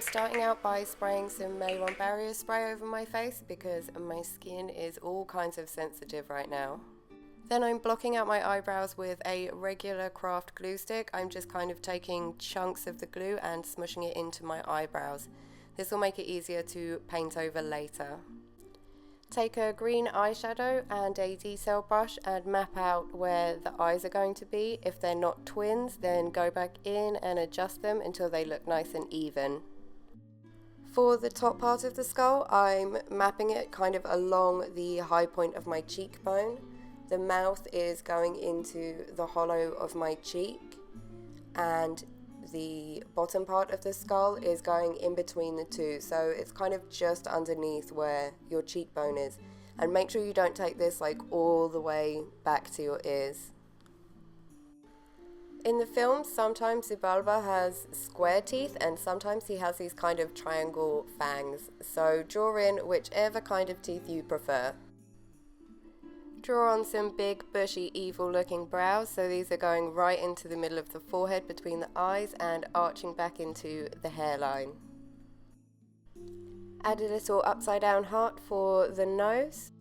starting out by spraying some Mehron barrier spray over my face because my skin is all kinds of sensitive right now. Then I'm blocking out my eyebrows with a regular craft glue stick. I'm just kind of taking chunks of the glue and smushing it into my eyebrows. This will make it easier to paint over later. Take a green eyeshadow and a detail brush and map out where the eyes are going to be. If they're not twins, then go back in and adjust them until they look nice and even. For the top part of the skull, I'm mapping it kind of along the high point of my cheekbone. The mouth is going into the hollow of my cheek, and the bottom part of the skull is going in between the two, so it's kind of just underneath where your cheekbone is. And make sure you don't take this like all the way back to your ears. In the film, sometimes Xibalba has square teeth and sometimes he has these kind of triangle fangs, so draw in whichever kind of teeth you prefer. Draw on some big, bushy, evil-looking brows, so these are going right into the middle of the forehead between the eyes and arching back into the hairline. Add a little upside-down heart for the nose.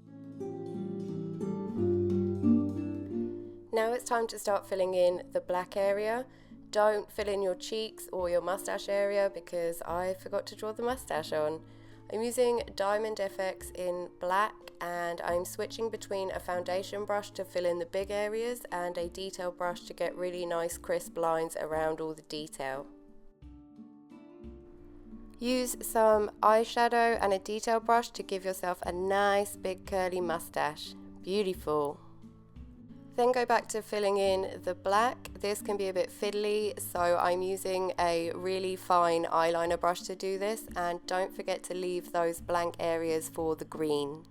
Now it's time to start filling in the black area. Don't fill in your cheeks or your mustache area because I forgot to draw the mustache on. I'm using Diamond FX in black, and I'm switching between a foundation brush to fill in the big areas and a detail brush to get really nice crisp lines around all the detail. Use some eyeshadow and a detail brush to give yourself a nice big curly mustache. Beautiful. Then go back to filling in the black. This can be a bit fiddly, so I'm using a really fine eyeliner brush to do this, and don't forget to leave those blank areas for the green.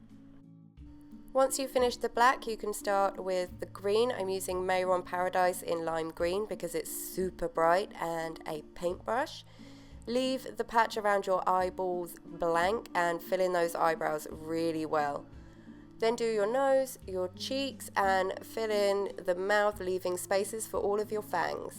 Once you've finished the black, you can start with the green. I'm using Mehron Paradise in lime green because it's super bright, and a paintbrush. Leave the patch around your eyeballs blank and fill in those eyebrows really well. Then do your nose, your cheeks, and fill in the mouth, leaving spaces for all of your fangs.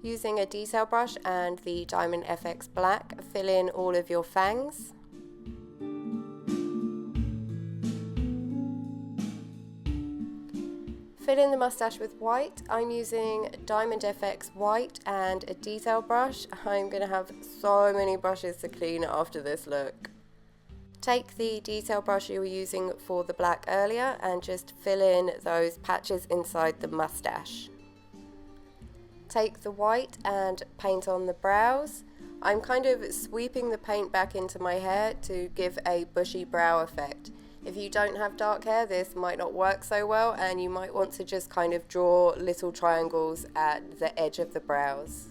Using a detail brush and the Diamond FX black, fill in all of your fangs. Fill in the mustache with white. I'm using Diamond FX white and a detail brush. I'm going to have so many brushes to clean after this look. Take the detail brush you were using for the black earlier and just fill in those patches inside the mustache. Take the white and paint on the brows. I'm kind of sweeping the paint back into my hair to give a bushy brow effect. If you don't have dark hair, this might not work so well, and you might want to just kind of draw little triangles at the edge of the brows.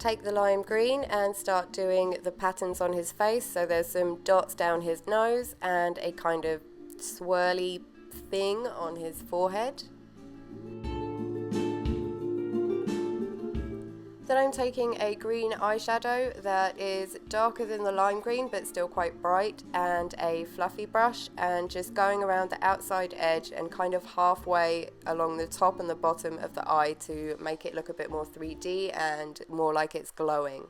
Take the lime green and start doing the patterns on his face. So there's some dots down his nose and a kind of swirly thing on his forehead. Then I'm taking a green eyeshadow that is darker than the lime green but still quite bright, and a fluffy brush, and just going around the outside edge and kind of halfway along the top and the bottom of the eye to make it look a bit more 3D and more like it's glowing.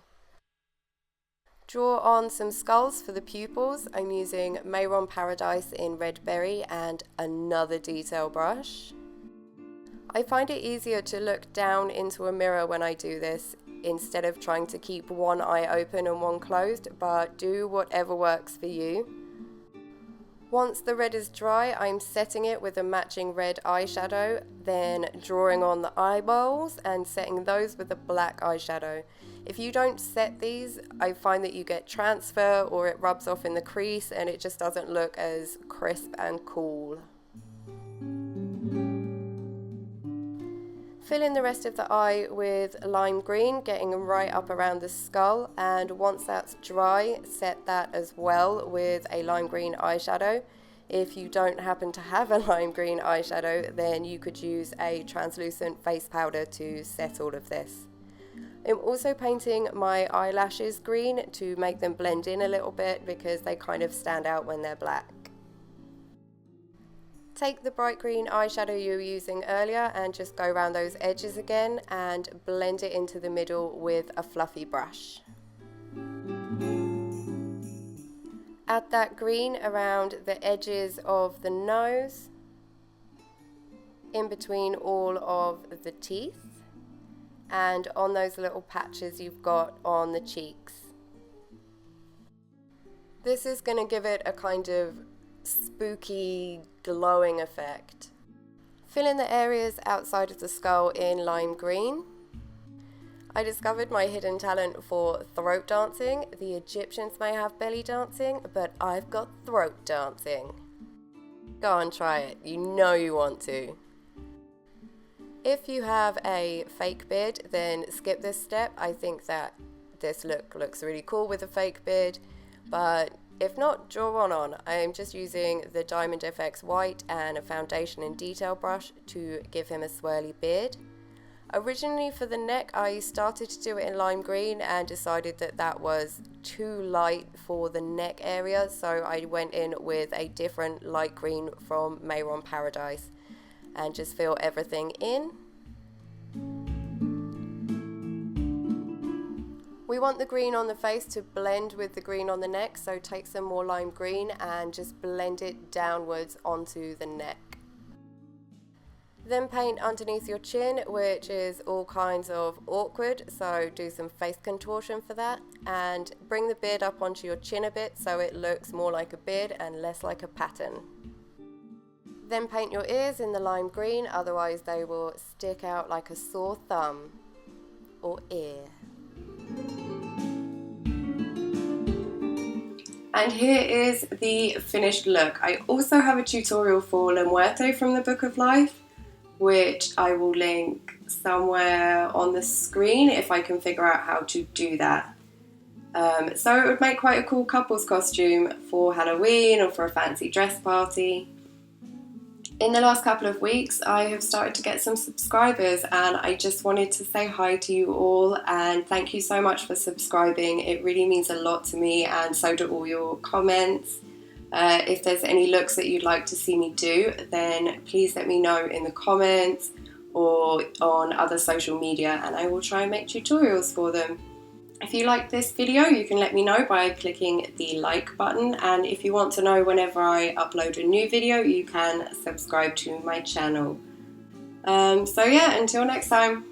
Draw on some skulls for the pupils. I'm using Mehron Paradise in red berry and another detail brush. I find it easier to look down into a mirror when I do this instead of trying to keep one eye open and one closed, but do whatever works for you. Once the red is dry, I'm setting it with a matching red eyeshadow, then drawing on the eyeballs and setting those with a black eyeshadow. If you don't set these, I find that you get transfer or it rubs off in the crease and it just doesn't look as crisp and cool. Fill in the rest of the eye with lime green, getting right up around the skull, and once that's dry, set that as well with a lime green eyeshadow. If you don't happen to have a lime green eyeshadow, then you could use a translucent face powder to set all of this. I'm also painting my eyelashes green to make them blend in a little bit because they kind of stand out when they're black. Take the bright green eyeshadow you were using earlier and just go around those edges again and blend it into the middle with a fluffy brush. Add that green around the edges of the nose, in between all of the teeth, and on those little patches you've got on the cheeks. This is going to give it a kind of spooky, glowing effect. Fill in the areas outside of the skull in lime green. I discovered my hidden talent for throat dancing. The Egyptians may have belly dancing, but I've got throat dancing. Go on, try it. You know you want to. If you have a fake beard, then skip this step. I think that this look looks really cool with a fake beard, but if not, draw one on. I am just using the Diamond FX White and a foundation and detail brush to give him a swirly beard. Originally for the neck, I started to do it in lime green and decided that that was too light for the neck area, so I went in with a different light green from Mehron Paradise and just fill everything in. We want the green on the face to blend with the green on the neck, so take some more lime green and just blend it downwards onto the neck. Then paint underneath your chin, which is all kinds of awkward, so do some face contortion for that, and bring the beard up onto your chin a bit so it looks more like a beard and less like a pattern. Then paint your ears in the lime green, otherwise they will stick out like a sore thumb or ear. And here is the finished look. I also have a tutorial for La Muerte from the Book of Life, which I will link somewhere on the screen if I can figure out how to do that. So it would make quite a cool couple's costume for Halloween or for a fancy dress party. In the last couple of weeks, I have started to get some subscribers, and I just wanted to say hi to you all and thank you so much for subscribing. It really means a lot to me, and so do all your comments. If there's any looks that you'd like to see me do, then please let me know in the comments or on other social media, and I will try and make tutorials for them. If you like this video, you can let me know by clicking the like button, and if you want to know whenever I upload a new video, you can subscribe to my channel. So yeah, until next time.